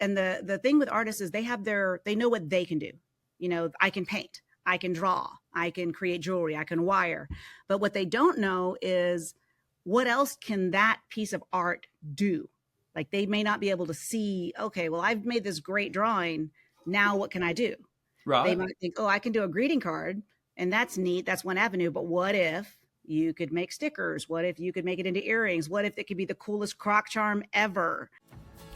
And the thing with artists is they know what they can do. I can paint, I can draw, I can create jewelry, I can wire. But what they don't know is what else can that piece of art do? Like they may not be able to see, okay, well, I've made this great drawing. Now what can I do? Right. They might think, oh, I can do a greeting card and that's neat. That's one avenue. But what if you could make stickers? What if you could make it into earrings? What if it could be the coolest crock charm ever?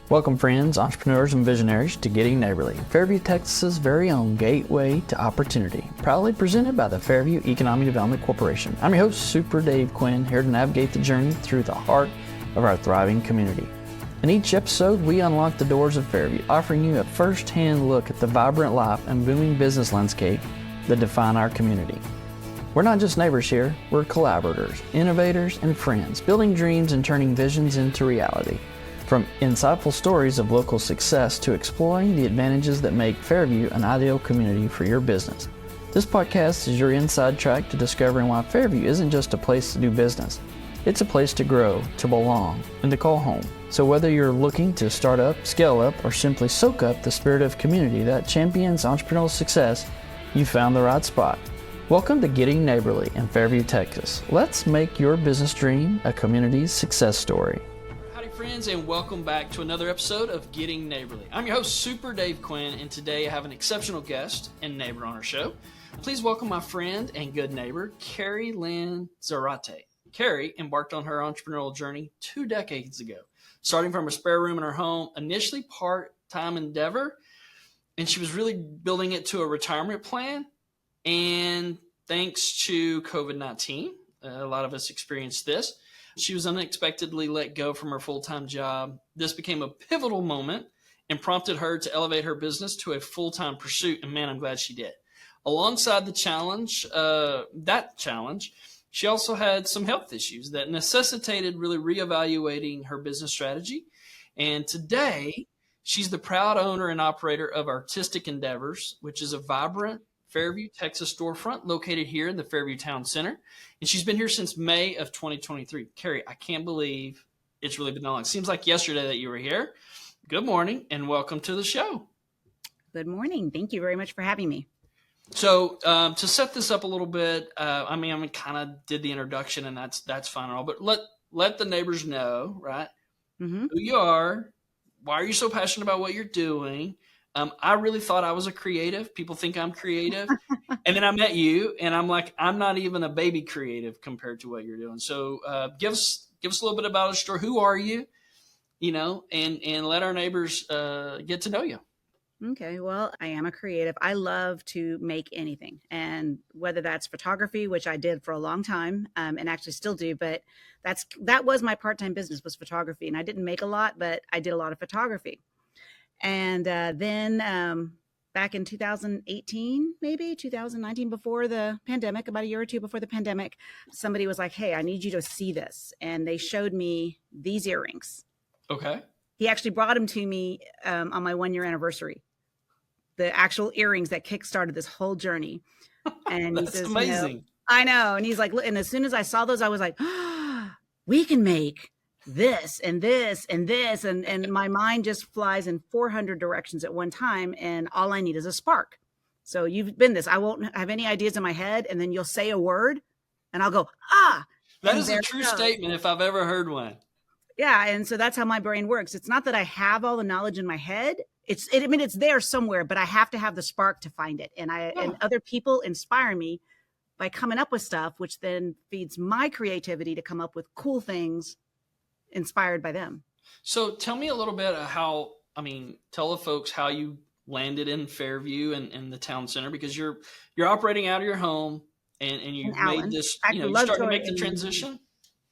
Welcome friends, entrepreneurs, and visionaries to Getting Neighborly, Fairview, Texas's very own gateway to opportunity, proudly presented by the Fairview Economic Development Corporation. I'm your host, Super Dave Quinn, here to navigate the journey through the heart of our thriving community. In each episode, we unlock the doors of Fairview, offering you a first-hand look at the vibrant life and booming business landscape that define our community. We're not just neighbors here, we're collaborators, innovators, and friends, building dreams and turning visions into reality. From insightful stories of local success to exploring the advantages that make Fairview an ideal community for your business. This podcast is your inside track to discovering why Fairview isn't just a place to do business. It's a place to grow, to belong, and to call home. So whether you're looking to start up, scale up, or simply soak up the spirit of community that champions entrepreneurial success, you found the right spot. Welcome to Getting Neighborly in Fairview, Texas. Let's make your business dream a community's success story. Friends, and welcome back to another episode of Getting Neighborly. I'm your host, Super Dave Quinn, and today I have an exceptional guest and neighbor on our show. Please welcome my friend and good neighbor, Carey Zarate. Carrie embarked on her entrepreneurial journey 2 decades ago, starting from a spare room in her home, initially part-time endeavor, and she was really building it to a retirement plan. And thanks to COVID-19, a lot of us experienced this. She was unexpectedly let go from her full-time job. This became a pivotal moment and prompted her to elevate her business to a full-time pursuit. And man, I'm glad she did. Alongside the challenge, she also had some health issues that necessitated really reevaluating her business strategy. And today, she's the proud owner and operator of Artistic Endeavors, which is a vibrant Fairview, Texas storefront located here in the Fairview Town Center. And she's been here since May of 2023. Carrie, I can't believe it's really been that long. Seems like yesterday that you were here. Good morning and welcome to the show. Good morning. Thank you very much for having me. So to set this up a little bit, I kind of did the introduction and that's fine and all, but let the neighbors know, right? Mm-hmm. Who you are, why are you so passionate about what you're doing? I really thought I was a creative. People think I'm creative. And then I met you and I'm like, I'm not even a baby creative compared to what you're doing. So give us a little bit about your story. Who are you? And let our neighbors get to know you. Okay. Well, I am a creative. I love to make anything. And whether that's photography, which I did for a long time and actually still do, but that was my part-time business was photography. And I didn't make a lot, but I did a lot of photography. And then back in 2018, maybe 2019, before the pandemic, about a year or two before the pandemic, somebody was like, hey, I need you to see this. And they showed me these earrings. Okay. He actually brought them to me on my 1-year anniversary. The actual earrings that kickstarted this whole journey. And That's he says, amazing. I know. And he's like, and as soon as I saw those, I was like, we can make this and this and this. And my mind just flies in 400 directions at one time. And all I need is a spark. So you've been this. I won't have any ideas in my head. And then you'll say a word and I'll go, That is a true statement if I've ever heard one. Yeah. And so that's how my brain works. It's not that I have all the knowledge in my head. It's there somewhere, but I have to have the spark to find it. And and other people inspire me by coming up with stuff, which then feeds my creativity to come up with cool things inspired by them. So tell me a little bit of tell the folks how you landed in Fairview and the town center, because you're operating out of your home and you made this, you started to make the transition.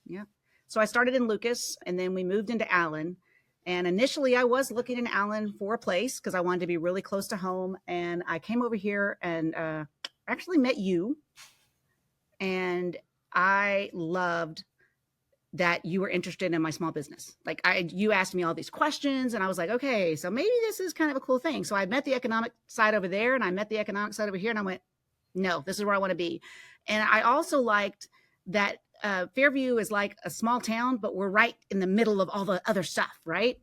Yeah. So I started in Lucas and then we moved into Allen. And initially I was looking in Allen for a place because I wanted to be really close to home. And I came over here and actually met you. And I loved that you were interested in my small business. Like you asked me all these questions and I was like, okay, so maybe this is kind of a cool thing. So I met the economic side over there and I met the economic side over here and I went, no, this is where I want to be. And I also liked that Fairview is like a small town, but we're right in the middle of all the other stuff, right?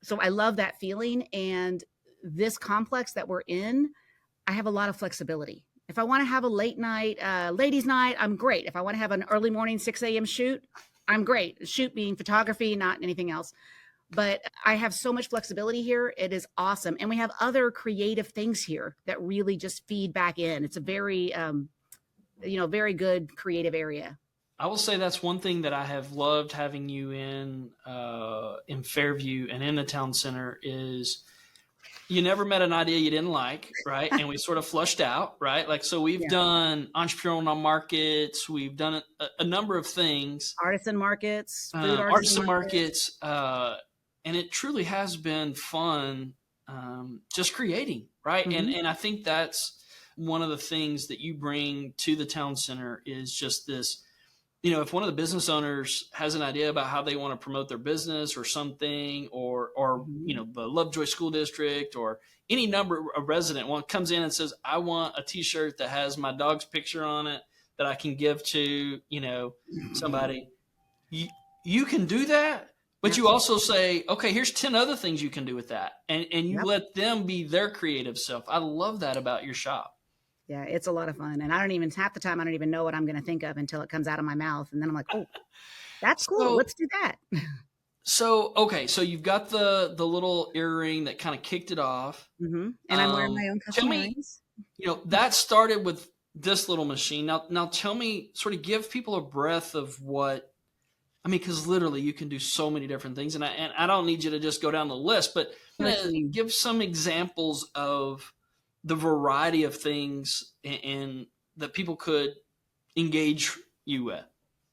So I love that feeling. And this complex that we're in, I have a lot of flexibility. If I want to have a late night, ladies night, I'm great. If I want to have an early morning, 6 a.m. shoot, I'm great. Shoot being photography, not anything else. But I have so much flexibility here. It is awesome. And we have other creative things here that really just feed back in. It's a very, very good creative area. I will say that's one thing that I have loved having you in Fairview and in the town center is you never met an idea you didn't like, right? And we sort of flushed out, right? Like, so we've done entrepreneurial markets. We've done a number of things. Artisan markets, food artisan markets. And it truly has been fun just creating, right? Mm-hmm. And I think that's one of the things that you bring to the town center is just this, if one of the business owners has an idea about how they want to promote their business or something, or the Lovejoy School District or any number of resident one comes in and says, I want a T-shirt that has my dog's picture on it that I can give to, somebody. You can do that, but you also say, okay, here's 10 other things you can do with that. And you let them be their creative self. I love that about your shop. Yeah, it's a lot of fun. And half the time, I don't even know what I'm going to think of until it comes out of my mouth. And then I'm like, oh, that's cool. Let's do that. So you've got the little earring that kind of kicked it off. Mm-hmm. And I'm wearing my own custom earrings. That started with this little machine. Now tell me, sort of give people a breath of what, because literally you can do so many different things. And I don't need you to just go down the list, but give some examples of the variety of things and that people could engage you with.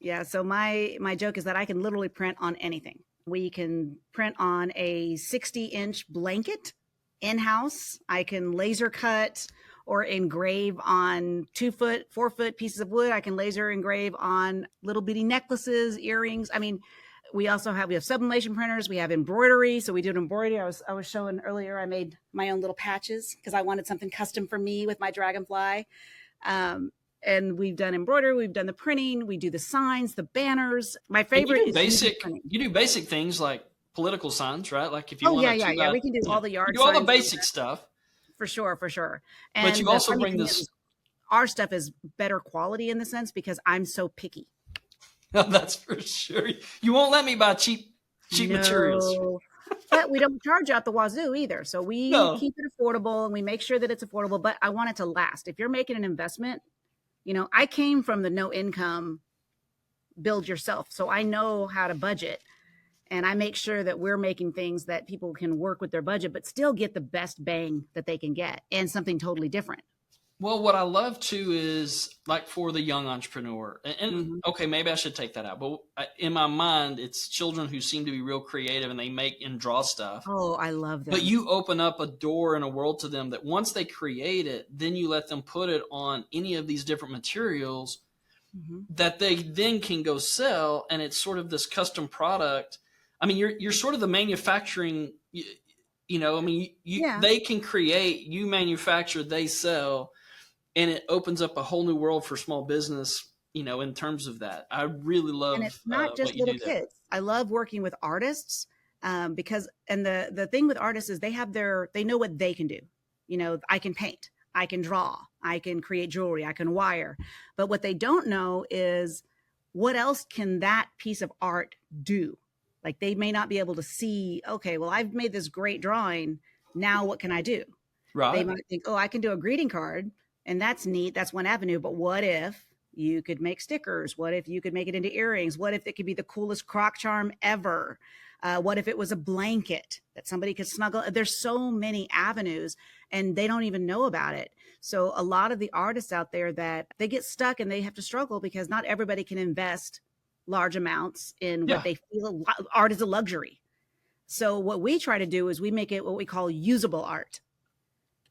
Yeah. So my joke is that I can literally print on anything. We can print on a 60-inch blanket in-house. I can laser cut or engrave on 2-foot, 4-foot pieces of wood. I can laser engrave on little bitty necklaces, earrings. We have sublimation printers. We have embroidery. So we did embroidery. I was showing earlier, I made my own little patches because I wanted something custom for me with my dragonfly. And we've done embroidery. We've done the printing. We do the signs, the banners. My favorite is you do basic things like political signs, right? Like if you want to. We can do all the yard signs. You do all the basic stuff. For sure. And but you also bring this. Our stuff is better quality in the sense because I'm so picky. That's for sure. You won't let me buy cheap materials. But we don't charge out the wazoo either. So we keep it affordable and we make sure that it's affordable, but I want it to last. If you're making an investment, I came from the no income build yourself. So I know how to budget and I make sure that we're making things that people can work with their budget, but still get the best bang that they can get and something totally different. Well, what I love too is like for the young entrepreneur, and okay, maybe I should take that out, but in my mind, it's children who seem to be real creative and they make and draw stuff. Oh, I love that. But you open up a door and a world to them that once they create it, then you let them put it on any of these different materials that they then can go sell. And it's sort of this custom product. You're sort of the manufacturing, they can create, you manufacture, they sell. And it opens up a whole new world for small business, in terms of that. I really love and it's not just little kids. I love working with artists because the thing with artists is they know what they can do. I can paint, I can draw, I can create jewelry, I can wire. But what they don't know is what else can that piece of art do? Like they may not be able to see, okay, well, I've made this great drawing. Now what can I do? Right. They might think, I can do a greeting card. And that's neat. That's one avenue. But what if you could make stickers? What if you could make it into earrings? What if it could be the coolest crock charm ever? What if it was a blanket that somebody could snuggle? There's so many avenues and they don't even know about it. So a lot of the artists out there that they get stuck and they have to struggle because not everybody can invest large amounts in what they feel. Art is a luxury. So what we try to do is we make it what we call usable art.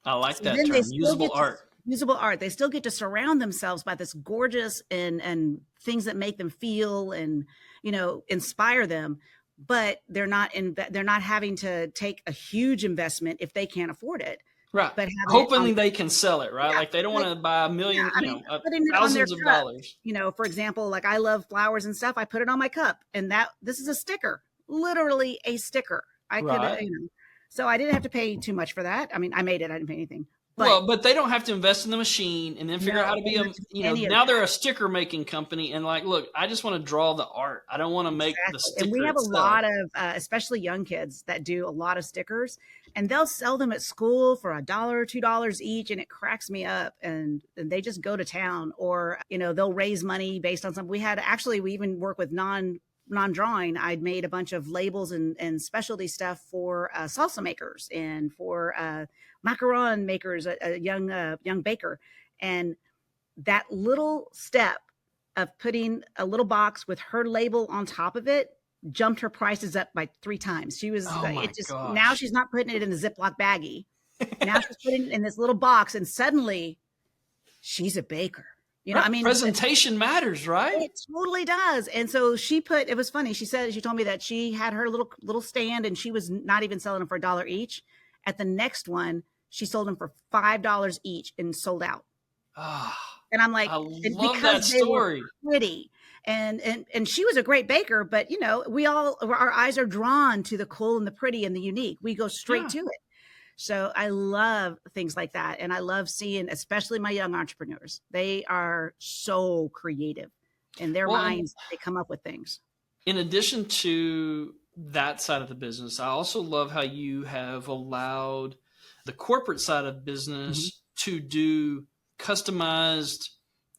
I like that term, usable art. Usable art. They still get to surround themselves by this gorgeous and things that make them feel and, inspire them, but they're not having to take a huge investment if they can't afford it. Right. But hoping they can sell it, right? Yeah, like they don't want to buy a million, thousands of dollars. For example, like I love flowers and stuff. I put it on my cup and this is a sticker, literally a sticker. I could, Right. so I didn't have to pay too much for that. I mean, I made it. I didn't pay anything. Well, but they don't have to invest in the machine and then figure out how to they be don't have to do any of now that. they're a sticker making company and like, look, I just want to draw the art. I don't want to make the Exactly. sticker And we have a itself. lot of, especially young kids that do a lot of stickers, and they'll sell them at school for $1 or $2 each. And it cracks me up. And they just go to town, or, they'll raise money based on something. We even work with non-drawing. I'd made a bunch of labels and specialty stuff for salsa makers and for macaron makers, a young baker. And that little step of putting a little box with her label on top of it jumped her prices up by 3 times. She was, Oh my gosh. now she's not putting it in a Ziploc baggie. Now she's putting it in this little box, and suddenly she's a baker. Right. I mean, presentation matters, right? it totally does. And so it was funny. She told me that she had her little stand, and she was not even selling them for $1 each. At the next one, she sold them for $5 each and sold out. Ah, And I'm like, I it's love because that they story. were pretty. And she was a great baker, but our eyes are drawn to the cool and the pretty and the unique. We go straight to it. So I love things like that. And I love seeing, especially my young entrepreneurs, they are so creative in their minds. They come up with things. In addition to that side of the business, I also love how you have allowed the corporate side of business to do customized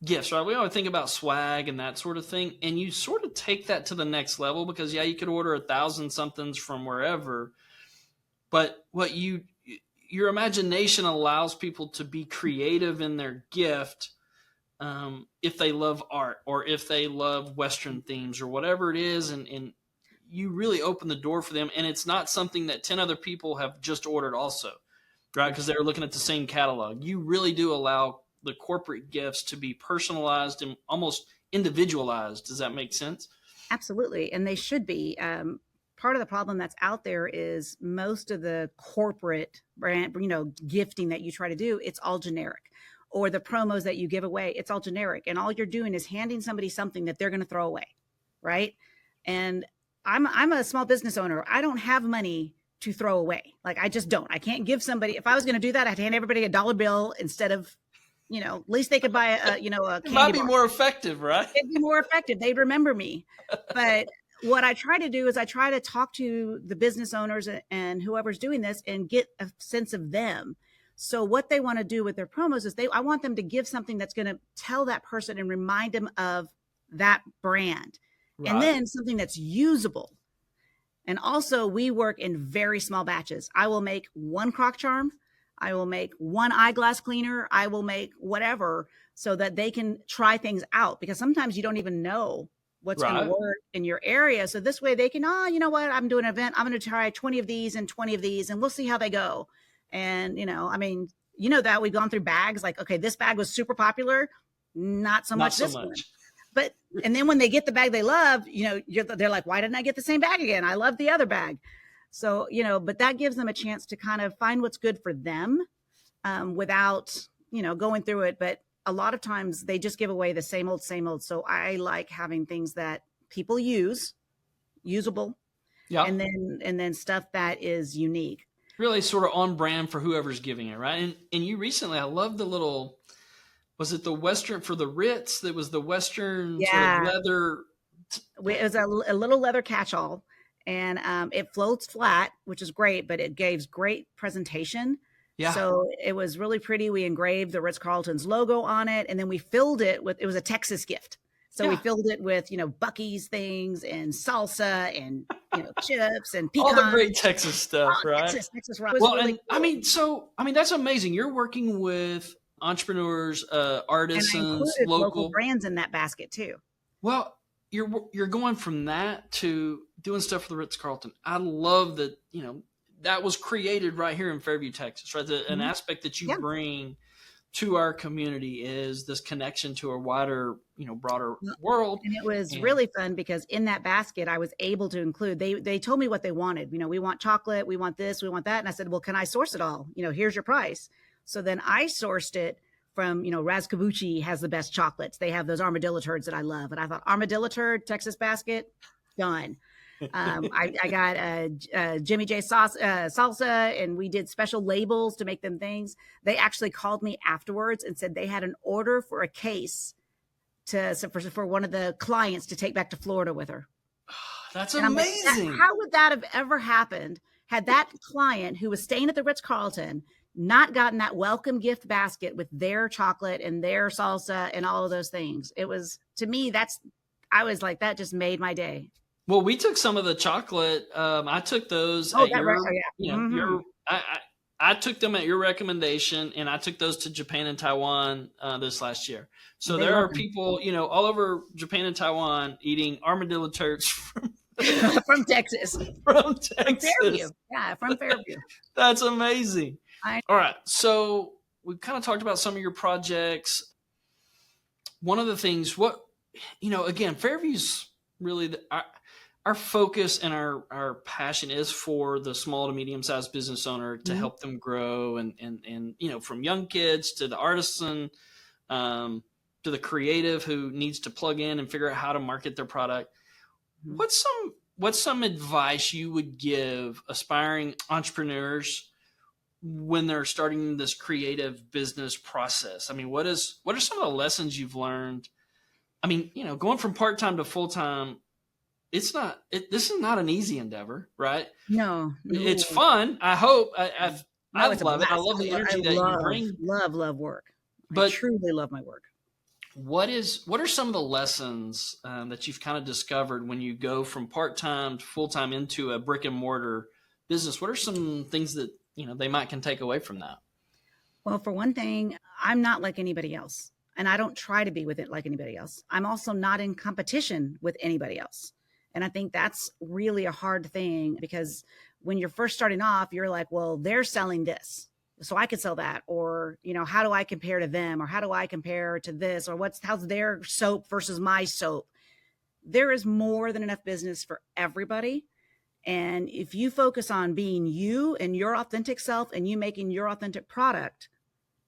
gifts, right? We always think about swag and that sort of thing. And you sort of take that to the next level because, you could order 1,000 somethings from wherever. But your imagination allows people to be creative in their gift if they love art or if they love Western themes or whatever it is. And you really open the door for them. And it's not something that 10 other people have just ordered also, right? Because they're looking at the same catalog. You really do allow the corporate gifts to be personalized and almost individualized. Does that make sense? Absolutely. And they should be. Part of the problem that's out there is most of the corporate brand, gifting that you try to do, it's all generic. Or the promos that you give away, it's all generic. And all you're doing is handing somebody something that they're going to throw away, right? And I'm a small business owner. I don't have money to throw away. Like, I just don't. I can't give somebody, if I was going to do that, I'd hand everybody $1 bill instead of, at least they could buy a candy It might be bar. more effective, right? It'd be more effective. They'd remember me. But what I try to do is I try to talk to the business owners and whoever's doing this and get a sense of them. So what they want to do with their promos is I want them to give something that's going to tell that person and remind them of that brand. Right. And then something that's usable. And also, we work in very small batches. I will make 1 crock charm. I will make 1 eyeglass cleaner. I will make whatever so that they can try things out, because sometimes you don't even know what's going to work in your area. So this way they can, you know what, I'm doing an event. I'm going to try 20 of these and 20 of these, and we'll see how they go. And, that we've gone through bags like, okay, this bag was super popular. Not so much this one. But, and then when they get the bag they love, they're like, why didn't I get the same bag again? I love the other bag. So, but that gives them a chance to kind of find what's good for them without, going through it. But a lot of times they just give away the same old. So I like having things that people usable, and then stuff that is unique. Really sort of on brand for whoever's giving it, right? And you recently, I love the little, was it the Western for the Ritz? That was the Western sort of leather. It was a little leather catch-all, and it floats flat, which is great, but it gives great presentation. Yeah. So it was really pretty. We engraved the Ritz Carlton's logo on it, and then we filled it with, it was a Texas gift. So we filled it with, Buc-ee's things and salsa and, chips and pecans. All the great Texas stuff, right? Texas rock. Well, really cool. That's amazing. You're working with entrepreneurs, artisans, and I local brands in that basket too. Well, you're going from that to doing stuff for the Ritz Carlton. I love that, that was created right here in Fairview, Texas, right? An aspect that you bring to our community is this connection to a wider, broader world. And it was really fun because in that basket, I was able to include, they told me what they wanted. We want chocolate, we want this, we want that. And I said, well, can I source it all? Here's your price. So then I sourced it from, Razkabuchi has the best chocolates. They have those armadillo turds that I love. And I thought, armadillo turd, Texas basket, done. I got Jimmy J salsa, and we did special labels to make them things. They actually called me afterwards and said they had an order for a case for one of the clients to take back to Florida with her. That's and amazing. Like, how would that have ever happened had that client who was staying at the Ritz Carlton not gotten that welcome gift basket with their chocolate and their salsa and all of those things? It was, to me, I was like, that just made my day. Well, we took some of the chocolate. I took those at your, I took them at your recommendation, and I took those to Japan and Taiwan this last year. So there are people, all over Japan and Taiwan eating armadillo turks from Texas. From Texas. Fairview. Yeah, from Fairview. That's amazing. All right. So we've kind of talked about some of your projects. One of the things, again, Fairview's really our focus and our passion is for the small to medium-sized business owner to help them grow and from young kids to the artisan, to the creative who needs to plug in and figure out how to market their product. What's some advice you would give aspiring entrepreneurs when they're starting this creative business process? I mean, what are some of the lessons you've learned? I mean, going from part-time to full-time, this is not an easy endeavor, right? No. It's fun. I hope. I love it. I love the energy that you bring. Love work. But I truly love my work. What are some of the lessons that you've kind of discovered when you go from part-time to full-time into a brick and mortar business? What are some things that, they can take away from that? Well, for one thing, I'm not like anybody else, and I don't try to be with it like anybody else. I'm also not in competition with anybody else. And I think that's really a hard thing, because when you're first starting off, you're like, well, they're selling this, so I could sell that. Or, how do I compare to them? Or how do I compare to this? Or how's their soap versus my soap? There is more than enough business for everybody. And if you focus on being you and your authentic self and you making your authentic product,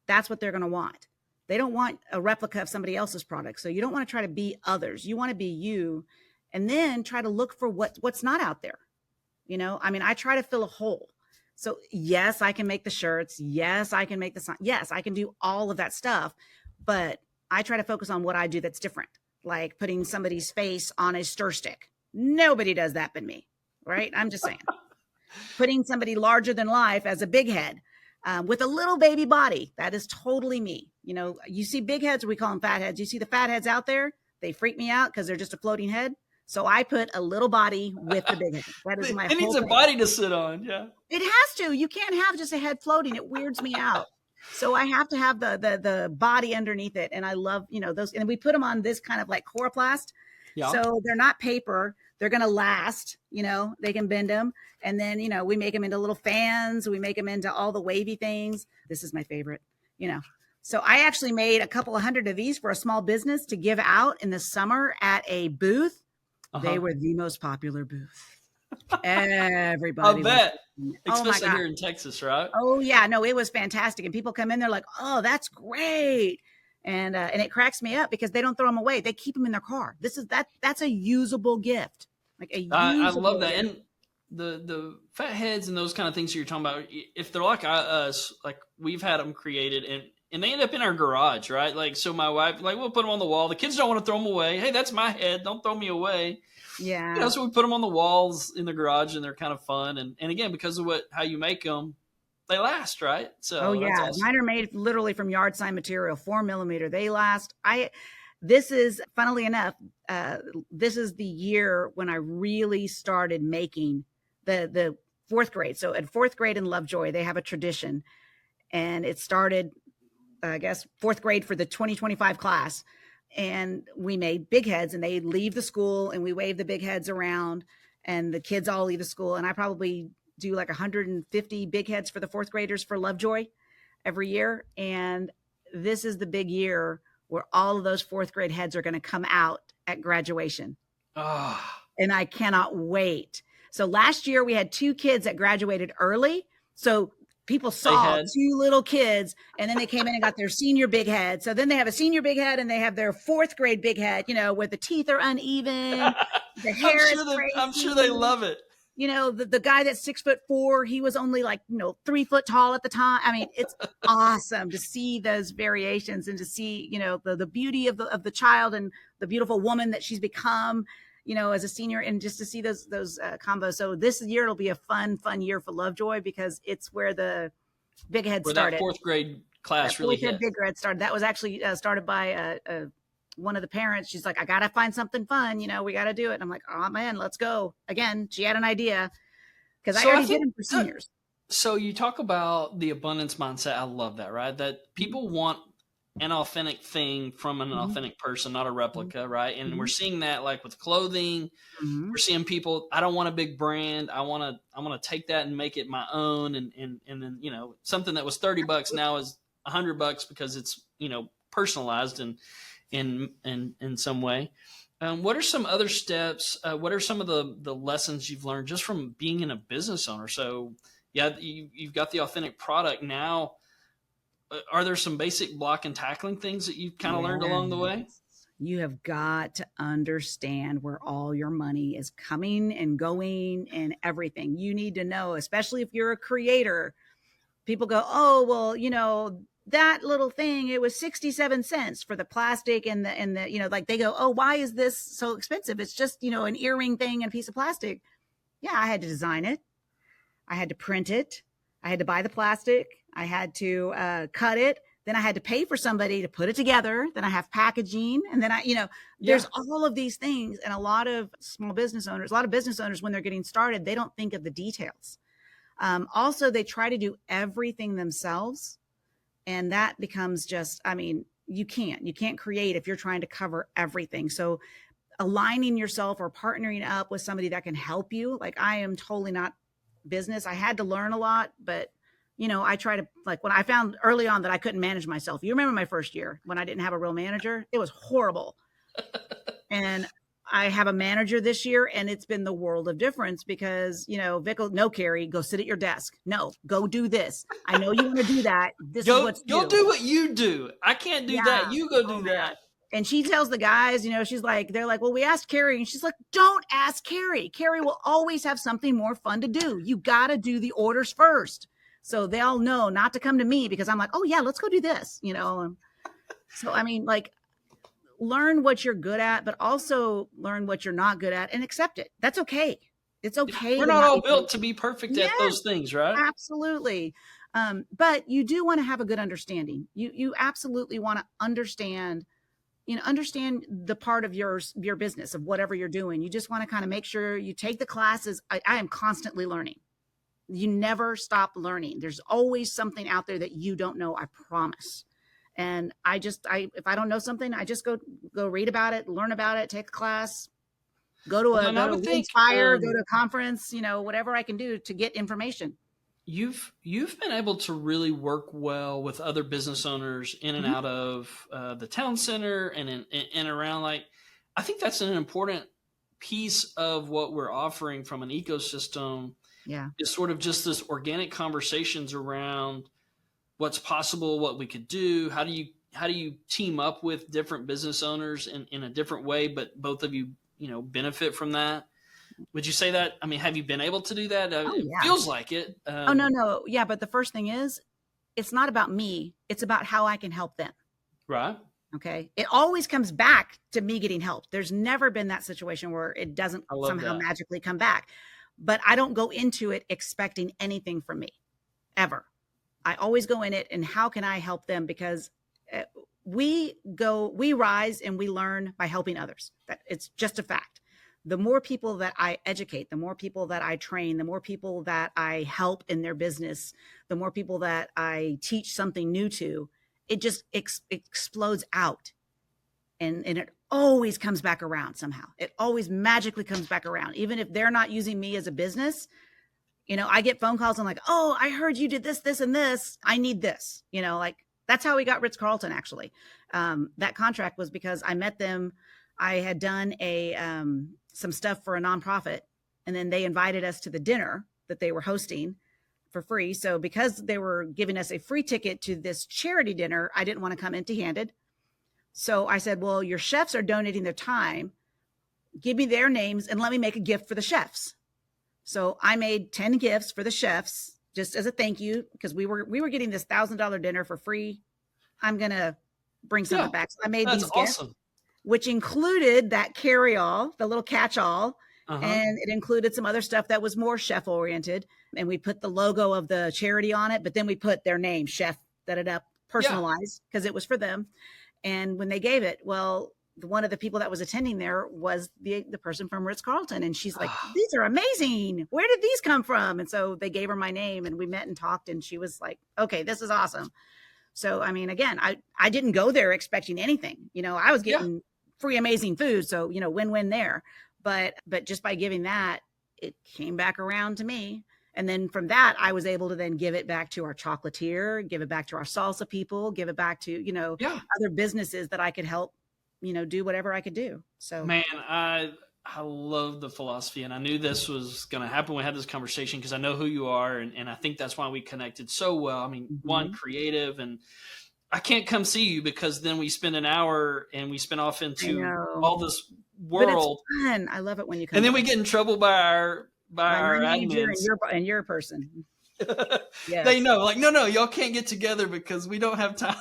that's what they're going to want. They don't want a replica of somebody else's product. So you don't want to try to be others. You want to be you. And then try to look for what's not out there. I try to fill a hole. So yes, I can make the shirts. Yes, I can make the sign. Yes, I can do all of that stuff. But I try to focus on what I do that's different, like putting somebody's face on a stir stick. Nobody does that but me, right? I'm just saying. Putting somebody larger than life as a big head with a little baby body. That is totally me. You see big heads, we call them fat heads. You see the fat heads out there, they freak me out because they're just a floating head. So I put a little body with the big head. That is my. It needs a body to sit on. Yeah, it has to. You can't have just a head floating. It weirds me out. So I have to have the body underneath it. And I love those. And we put them on this kind of like coroplast. Yeah. So they're not paper. They're gonna last. They can bend them. And then we make them into little fans. We make them into all the wavy things. This is my favorite. So I actually made a couple of hundred of these for a small business to give out in the summer at a booth. They were the most popular booth. Everybody. I bet. Especially here in Texas, right? Oh, yeah. No, it was fantastic. And people come in, they're like, oh, that's great. And it cracks me up because they don't throw them away. They keep them in their car. That's a usable gift. I love that. And the fat heads and those kind of things you're talking about, if they're like us, like we've had them created and they end up in our garage, right? Like, so my wife, we'll put them on the wall. The kids don't want to throw them away. Hey, that's my head. Don't throw me away. Yeah. So we put them on the walls in the garage, and they're kind of fun. And again, because of how you make them, they last, right? So awesome. Mine are made literally from yard sign material, 4 millimeter. They last. This is, funnily enough, this is the year when I really started making the fourth grade. So at fourth grade in Lovejoy, they have a tradition, and it started, I guess, fourth grade for the 2025 class. And we made big heads, and they leave the school and we wave the big heads around, and the kids all leave the school. And I probably do like 150 big heads for the fourth graders for Lovejoy every year. And this is the big year where all of those fourth grade heads are going to come out at graduation. Oh. And I cannot wait. So last year we had 2 kids that graduated early. So people They saw had 2 little kids, and then they came in and got their senior big head. So then they have a senior big head and they have their 4th grade big head, where the teeth are uneven, the hair is I'm sure they crazy. love it. The guy that's 6'4", he was only 3 foot tall at the time. I mean, it's awesome to see those variations and to see, the beauty of the child and the beautiful woman that she's become, as a senior, and just to see those combos. So this year it'll be a fun year for Lovejoy because it's where the big head Where started. that 4th grade class really hit. Big head started. That was actually started by one of the parents. She's like, I got to find something fun. We got to do it. And I'm like, oh man, let's go. Again, she had an idea because I already did them for seniors. So you talk about the abundance mindset. I love that, right? That people want an authentic thing from an authentic person, not a replica, right? And we're seeing that like with clothing. We're seeing people, I don't want a big brand. I want to take that and make it my own. And then, something that was $30 now is $100 because it's, personalized and in some way. What are some other steps? What are some of the lessons you've learned just from being in a business owner? So yeah, you've got the authentic product now. Are there some basic block and tackling things that you've kind of learned along the way? You have got to understand where all your money is coming and going and everything. You need to know, especially if you're a creator. People go, oh, well, that little thing, it was 67 cents for the plastic and the, they go, oh, why is this so expensive? It's just, an earring thing and a piece of plastic. Yeah, I had to design it. I had to print it. I had to buy the plastic. I had to cut it. Then I had to pay for somebody to put it together. Then I have packaging. And then there's all of these things. And a lot of business owners, when they're getting started, they don't think of the details. Also, they try to do everything themselves. And that becomes just, you can't create if you're trying to cover everything. So aligning yourself or partnering up with somebody that can help you. Like, I am totally not business. I had to learn a lot, but I try to, when I found early on that I couldn't manage myself. You remember my first year when I didn't have a real manager? It was horrible. And I have a manager this year, and it's been the world of difference because, Vic, no, Carrie, go sit at your desk. No, go do this. I know you want to do that. This is what you'll do what you do. I can't do that. You go do that. And she tells the guys, they're like, well, we asked Carrie, and she's like, don't ask Carrie. Carrie will always have something more fun to do. You got to do the orders first. So they'll know not to come to me because I'm like, oh yeah, let's go do this, So, learn what you're good at, but also learn what you're not good at and accept it. That's okay. It's okay. We're not all built to be perfect at those things, right? Absolutely. But you do want to have a good understanding. You absolutely want to understand the part of your business, of whatever you're doing. You just want to kind of make sure you take the classes. I am constantly learning. You never stop learning. There's always something out there that you don't know. I promise. And if I don't know something, I just go read about it, learn about it, take a class, go to Inspire, go to a conference, whatever I can do to get information. You've been able to really work well with other business owners in and out of the town center and around. I think that's an important piece of what we're offering from an ecosystem. Yeah. Is sort of just this organic conversations around what's possible, what we could do. How do you team up with different business owners in a different way, but both of you, benefit from that? Would you say that? Have you been able to do that? It feels like it. No. Yeah. But the first thing is, it's not about me. It's about how I can help them. Right. Okay. It always comes back to me getting help. There's never been that situation where it doesn't somehow magically come back. But I don't go into it expecting anything from me, ever. I always go in it and how can I help them? Because we rise and we learn by helping others. It's just a fact. The more people that I educate, the more people that I train, the more people that I help in their business, the more people that I teach something new to, it just explodes out. And it always comes back around somehow. It always magically comes back around. Even if they're not using me as a business, I get phone calls and oh, I heard you did this, this, and this. I need this, that's how we got Ritz Carlton. Actually. That contract was because I met them. I had done some stuff for a nonprofit, and then they invited us to the dinner that they were hosting for free. So because they were giving us a free ticket to this charity dinner, I didn't want to come empty handed. So I said, well, your chefs are donating their time. Give me their names and let me make a gift for the chefs. So I made 10 gifts for the chefs just as a thank you, because we were getting this $1,000 dinner for free. I'm going to bring something back. So I made these gifts, which included that carry-all, the little catch-all. And it included some other stuff that was more chef oriented. And we put the logo of the charity on it, but then we put their name, chef, personalized, because it was for them. And when they gave it, well, one of the people that was attending there was the person from Ritz Carlton. And she's like, these are amazing. Where did these come from? And so they gave her my name and we met and talked, and she was like, okay, this is awesome. So, I mean, again, I didn't go there expecting anything. I was getting free, amazing food. So, win-win there. But just by giving that, it came back around to me. And then from that, I was able to then give it back to our chocolatier, give it back to our salsa people, give it back to, other businesses that I could help, do whatever I could do. So, man, I love the philosophy, and I knew this was going to happen when we had this conversation, because I know who you are. And I think that's why we connected so well. I mean, one, creative, and I can't come see you because then we spend an hour and we spin off into all this world. But it's fun. I love it when you come. And then we get in trouble by our manager admins. and your person. Yes. They know, like, no, y'all can't get together because we don't have time.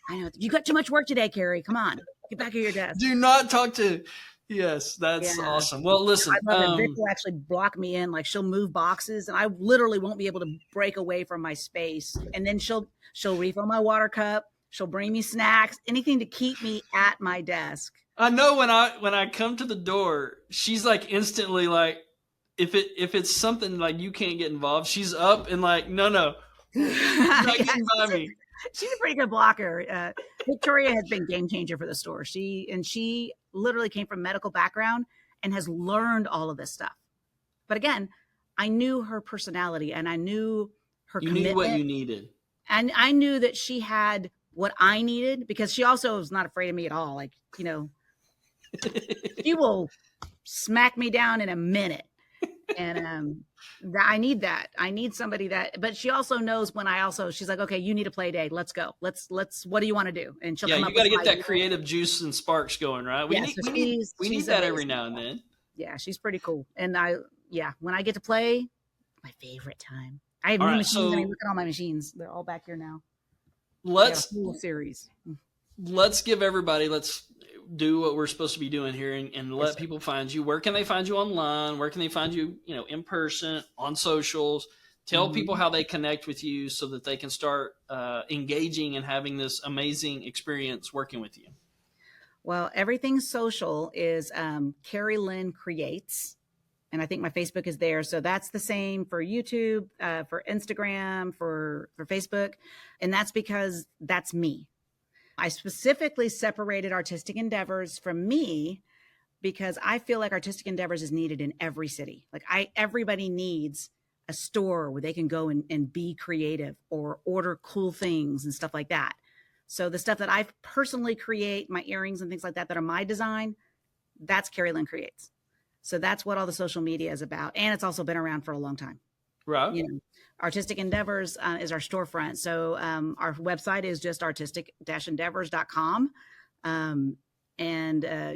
I know. You got too much work today, Carrie. Come on. Get back at your desk. Do not talk to. Yes, that's awesome. Well, listen. I love Vic will actually block me in. Like, she'll move boxes and I literally won't be able to break away from my space. And then she'll refill my water cup. She'll bring me snacks, anything to keep me at my desk. I know when I come to the door, she's like instantly like, if it's something like you can't get involved, she's up and like, no, not getting by me. She's a pretty good blocker. Victoria has been game changer for the store. She literally came from medical background and has learned all of this stuff. But again, I knew her personality and I knew her commitment. You knew what you needed. And I knew that she had what I needed, because she also was not afraid of me at all. Like, she will smack me down in a minute. And I need that. I need somebody that, but she also knows when she's like, okay, you need a play day. Let's go. Let's, what do you want to do? And she'll come up with you got to get that creative juice and sparks going, right? We need that every now and then. Yeah. She's pretty cool. And when I get to play, my favorite time. I have new machines. I mean, look at all my machines. They're all back here now. Let's give everybody, let's do what we're supposed to be doing here and let people find you. Where can they find you online? Where can they find you, in person, on socials? Tell people how they connect with you so that they can start engaging and having this amazing experience working with you. Well, everything social is Carrie Lynn Creates. And I think my Facebook is there. So that's the same for YouTube, for Instagram, for Facebook. And that's because that's me. I specifically separated artistic endeavors from me because I feel like artistic endeavors is needed in every city. Like everybody needs a store where they can go and be creative or order cool things and stuff like that. So the stuff that I personally create, my earrings and things like that are my design, that's Carrie Lynn Creates. So that's what all the social media is about. And it's also been around for a long time. Right. Artistic Endeavors is our storefront. So our website is just artistic-endeavors.com. And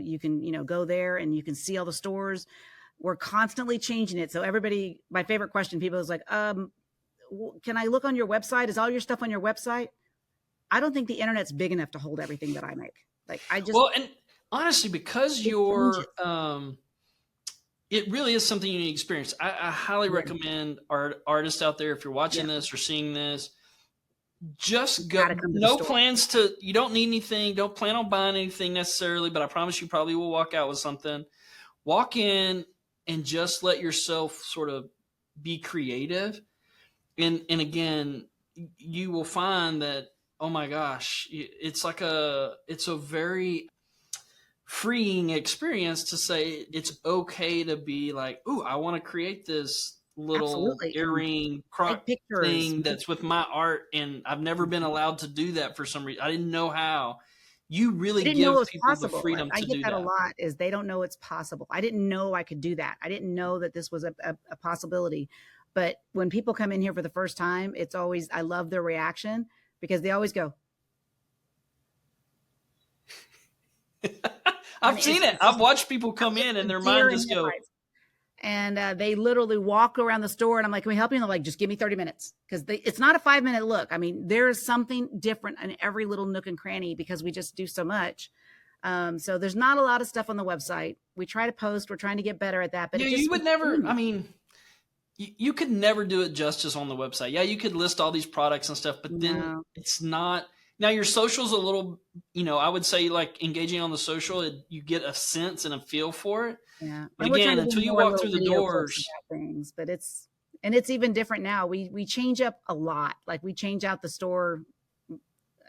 you can, go there and you can see all the stores. We're constantly changing it. So everybody, my favorite question, people is like, can I look on your website? Is all your stuff on your website? I don't think the internet's big enough to hold everything that I make. Like and honestly, because it really is something you need to experience. I highly recommend artists out there, if you're watching this or seeing this, just go. No plans you don't need anything. Don't plan on buying anything necessarily, but I promise you probably will walk out with something. Walk in and just let yourself sort of be creative. And again, you will find that, oh my gosh, it's a very freeing experience to say it's okay to be like, ooh, I want to create this little earring croc thing that's with my art, and I've never been allowed to do that for some reason. I didn't know how. You really give people the freedom to do that. I get that a lot, is they don't know it's possible. I didn't know I could do that. I didn't know that this was a possibility. But when people come in here for the first time, it's always, I love their reaction because they always go, I've seen it. I've watched people come in and their mind just go. And they literally walk around the store and I'm like, can we help you? And they're like, just give me 30 minutes. Because it's not a 5-minute look. I mean, there's something different in every little nook and cranny because we just do so much. So there's not a lot of stuff on the website. We try to post. We're trying to get better at that. But you would never, I mean, you could never do it justice on the website. Yeah, you could list all these products and stuff, but then it's not. Now, your social's a little, I would say like engaging on the social, you get a sense and a feel for it. Yeah. But again, until you walk through the doors. Things, but it's even different now. We change up a lot. Like we change out the store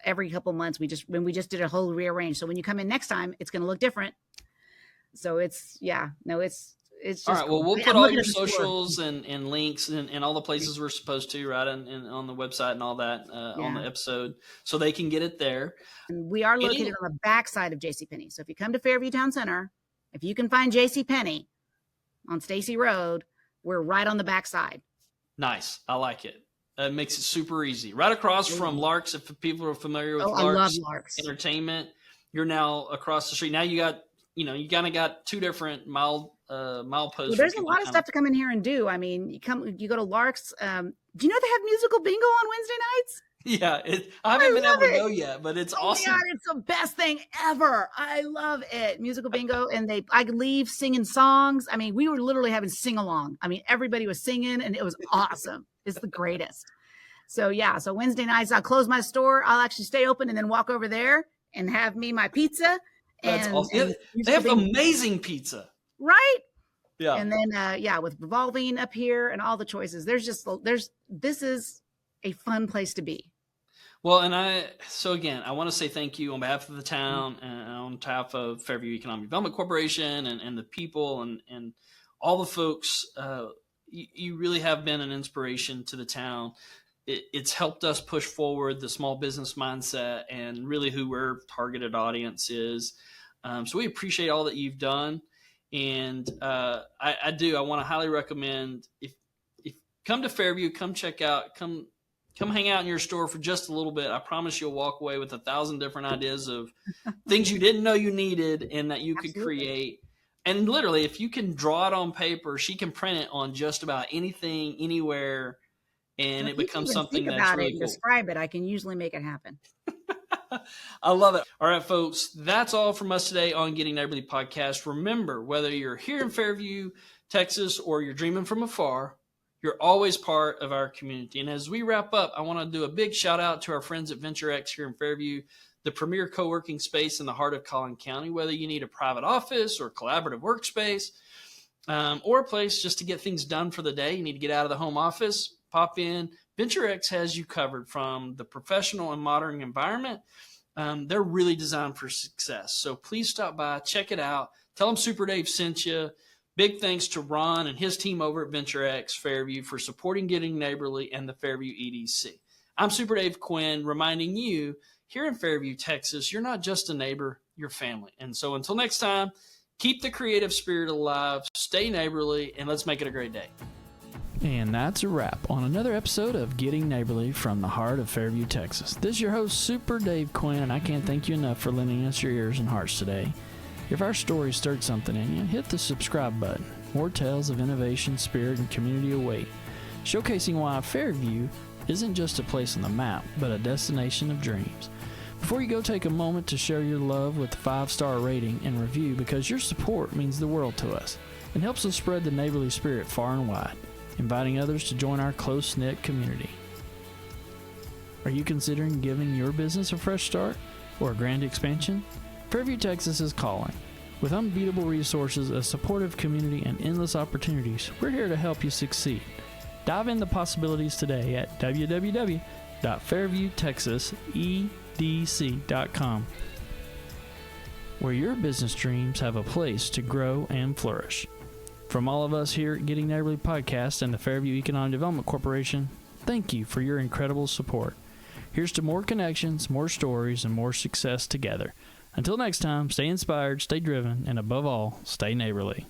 every couple months. We just did a whole rearrange. So when you come in next time, it's going to look different. So it's just all right. Well, we'll put all your socials and links and all the places we're supposed to, right? And on the website and all that on the episode, so they can get it there. And we are located on the back side of JCPenney. So if you come to Fairview Town Center, if you can find JCPenney on Stacy Road, we're right on the back side. Nice. I like it. It makes it super easy. Right across from Lark's. If people are familiar with Lark's, I love Lark's Entertainment, you're now across the street. Now you got, you kind of got two different mileposts. Well, there's a lot of stuff to come in here and do. I mean, you go to Lark's. Do you know they have musical bingo on Wednesday nights? Yeah, I haven't been able to go yet, but it's awesome. God, it's the best thing ever. I love it. Musical bingo, and I could leave singing songs. I mean, we were literally having sing along. I mean, everybody was singing, and it was awesome. It's the greatest. So yeah, so Wednesday nights I'll close my store. I'll actually stay open and then walk over there and have me my pizza. That's awesome. They have amazing pizza, right? Yeah, and then with revolving up here and all the choices. This is a fun place to be. Well, and I want to say thank you on behalf of the town and on behalf of Fairview Economic Development Corporation and the people and all the folks. You really have been an inspiration to the town. It's helped us push forward the small business mindset and really who our targeted audience is. So we appreciate all that you've done. And I want to highly recommend if come to Fairview, come check out, come hang out in your store for just a little bit. I promise you'll walk away with 1,000 different ideas of things you didn't know you needed and that you could create. And literally, if you can draw it on paper, she can print it on just about anything, anywhere, and it becomes something that's really cool. Describe it. I can usually make it happen. I love it. All right, folks, that's all from us today on Getting Neighborly Podcast. Remember, whether you're here in Fairview, Texas, or you're dreaming from afar, you're always part of our community. And as we wrap up, I want to do a big shout out to our friends at VentureX here in Fairview, the premier co-working space in the heart of Collin County. Whether you need a private office or collaborative workspace or a place just to get things done for the day, you need to get out of the home office, pop in. VentureX has you covered from the professional and modern environment. They're really designed for success. So please stop by, check it out. Tell them Super Dave sent you. Big thanks to Ron and his team over at VentureX Fairview for supporting Getting Neighborly and the Fairview EDC. I'm Super Dave Quinn, reminding you, here in Fairview, Texas, you're not just a neighbor, you're family. And so until next time, keep the creative spirit alive, stay neighborly, and let's make it a great day. And that's a wrap on another episode of Getting Neighborly from the heart of Fairview, Texas. This is your host, Super Dave Quinn, and I can't thank you enough for lending us your ears and hearts today. If our story stirred something in you, hit the subscribe button. More tales of innovation, spirit, and community await, showcasing why Fairview isn't just a place on the map, but a destination of dreams. Before you go, take a moment to share your love with a 5-star rating and review, because your support means the world to us and helps us spread the neighborly spirit far and wide, inviting others to join our close-knit community. Are you considering giving your business a fresh start or a grand expansion? Fairview, Texas is calling. With unbeatable resources, a supportive community, and endless opportunities, we're here to help you succeed. Dive into possibilities today at www.fairviewtexasedc.com, where your business dreams have a place to grow and flourish. From all of us here at Getting Neighborly Podcast and the Fairview Economic Development Corporation, thank you for your incredible support. Here's to more connections, more stories, and more success together. Until next time, stay inspired, stay driven, and above all, stay neighborly.